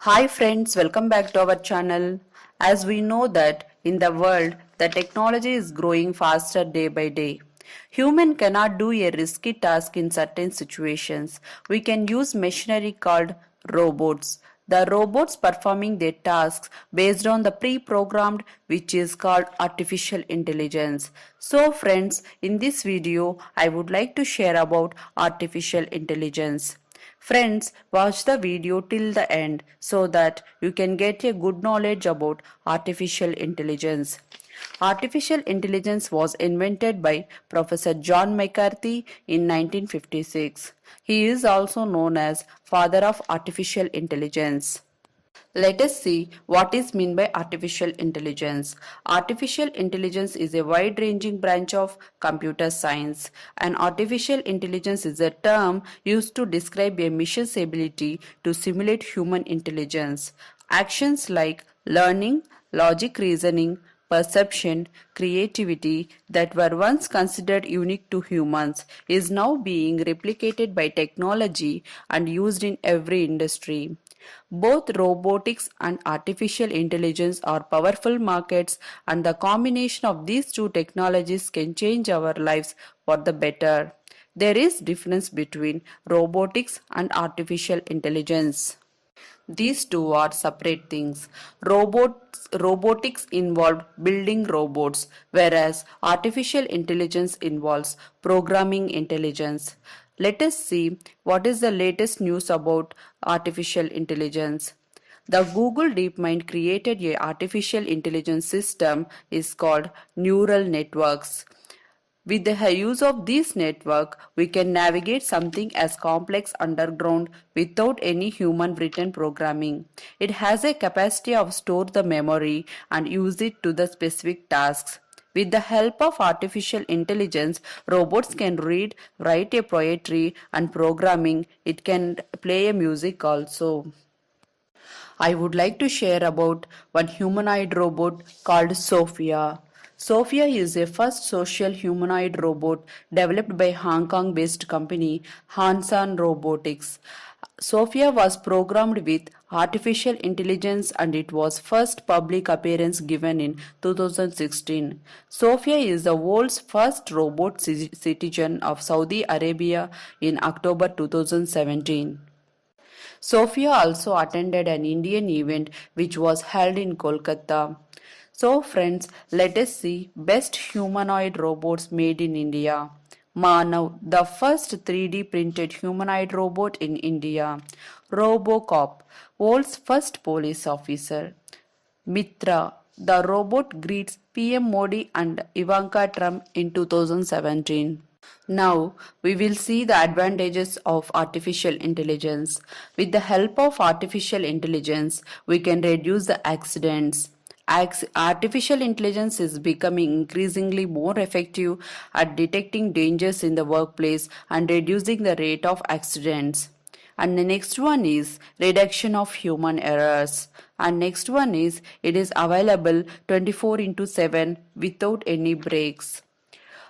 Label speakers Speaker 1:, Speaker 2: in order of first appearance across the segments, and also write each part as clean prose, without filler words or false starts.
Speaker 1: Hi friends, welcome back to our channel. As we know that in the world, the technology is growing faster day by day. Human cannot do a risky task in certain situations. We can use machinery called robots. The robots performing their tasks based on the pre-programmed which is called artificial intelligence. So friends, in this video, I would like to share about artificial intelligence. Friends, watch the video till the end so that you can get a good knowledge about artificial intelligence. Artificial intelligence was invented by Professor John McCarthy in 1956. He is also known as father of artificial intelligence. Let us see what is meant by artificial intelligence. Artificial intelligence is a wide-ranging branch of computer science. And artificial intelligence is a term used to describe a machine's ability to simulate human intelligence. Actions like learning, logic reasoning, perception, creativity that were once considered unique to humans is now being replicated by technology and used in every industry. Both robotics and artificial intelligence are powerful markets, and the combination of these two technologies can change our lives for the better. There is difference between robotics and artificial intelligence. These two are separate things. Robotics involve building robots, whereas artificial intelligence involves programming intelligence. Let us see what is the latest news about artificial intelligence. The Google DeepMind created a artificial intelligence system is called neural networks. With the use of this network, we can navigate something as complex underground without any human written programming. It has a capacity of store the memory and use it to the specific tasks. With the help of artificial intelligence, robots can read, write a poetry and programming. It can play a music also. I would like to share about one humanoid robot called Sophia. Sophia is a first social humanoid robot developed by Hong Kong based company Hansan Robotics. Sophia was programmed with artificial intelligence and it was first public appearance given in 2016. Sophia is the world's first robot citizen of Saudi Arabia in October 2017. Sophia also attended an Indian event which was held in Kolkata. So friends, let us see best humanoid robots made in India. Manav, the first 3D printed humanoid robot in India. Robocop, world's first police officer. Mitra, the robot greets PM Modi and Ivanka Trump in 2017. Now, we will see the advantages of artificial intelligence. With the help of artificial intelligence, we can reduce the accidents. Artificial intelligence is becoming increasingly more effective at detecting dangers in the workplace and reducing the rate of accidents. And the next one is reduction of human errors. And next one is it is available 24 into 7 without any breaks.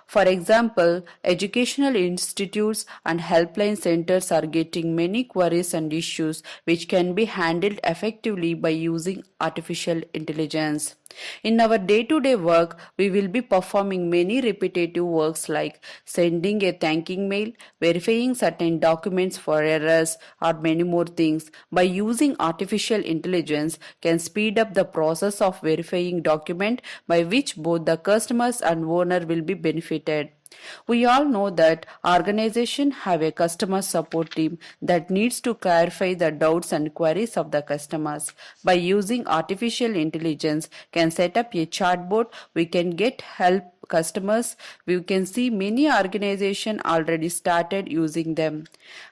Speaker 1: For example, educational institutes and helpline centers are getting many queries and issues which can be handled effectively by using artificial intelligence. In our day-to-day work, we will be performing many repetitive works like sending a thanking mail, verifying certain documents for errors, or many more things. By using artificial intelligence can speed up the process of verifying document by which both the customers and owner will be benefited. We all know that organizations have a customer support team that needs to clarify the doubts and queries of the customers. By using artificial intelligence can set up a chatbot, we can get help customers. We can see many organizations already started using them.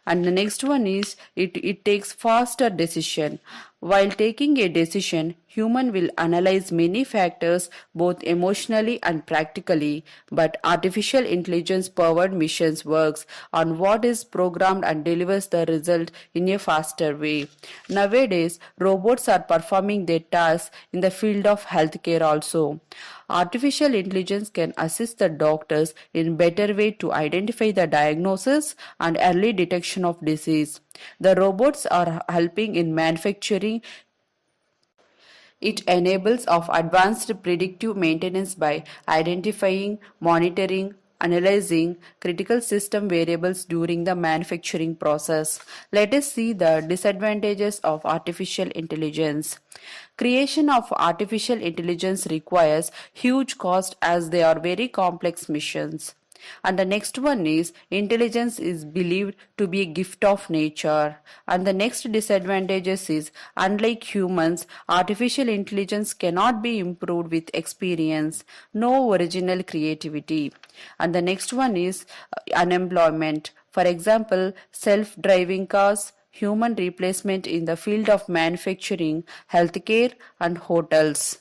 Speaker 1: And the next one is it takes faster decision. While taking a decision, human will analyze many factors both emotionally and practically, but artificial intelligence powered missions works on what is programmed and delivers the result in a faster way. Nowadays, robots are performing their tasks in the field of healthcare also. Artificial intelligence can assist the doctors in better way to identify the diagnosis and early detection of disease. The robots are helping in manufacturing. It enables of advanced predictive maintenance by identifying, monitoring, analyzing critical system variables during the manufacturing process. Let us see the disadvantages of artificial intelligence. Creation of artificial intelligence requires huge cost as they are very complex missions. And the next one is intelligence is believed to be a gift of nature. And the next disadvantages is unlike humans, artificial intelligence cannot be improved with experience, no original creativity. And the next one is unemployment. For example, self-driving cars, human replacement in the field of manufacturing, healthcare and hotels.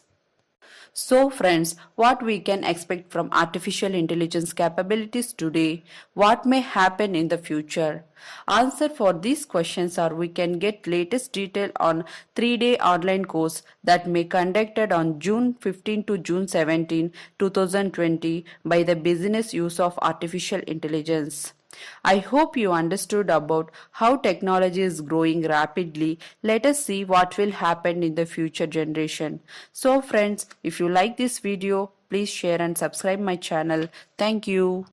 Speaker 1: So friends, what we can expect from artificial intelligence capabilities today? What may happen in the future? Answer for these questions are we can get latest detail on 3-day online course that may conducted on June 15 to June 17, 2020 by the Business Use of Artificial Intelligence. I hope you understood about how technology is growing rapidly. Let us see what will happen in the future generation. So friends, if you like this video, please share and subscribe my channel. Thank you.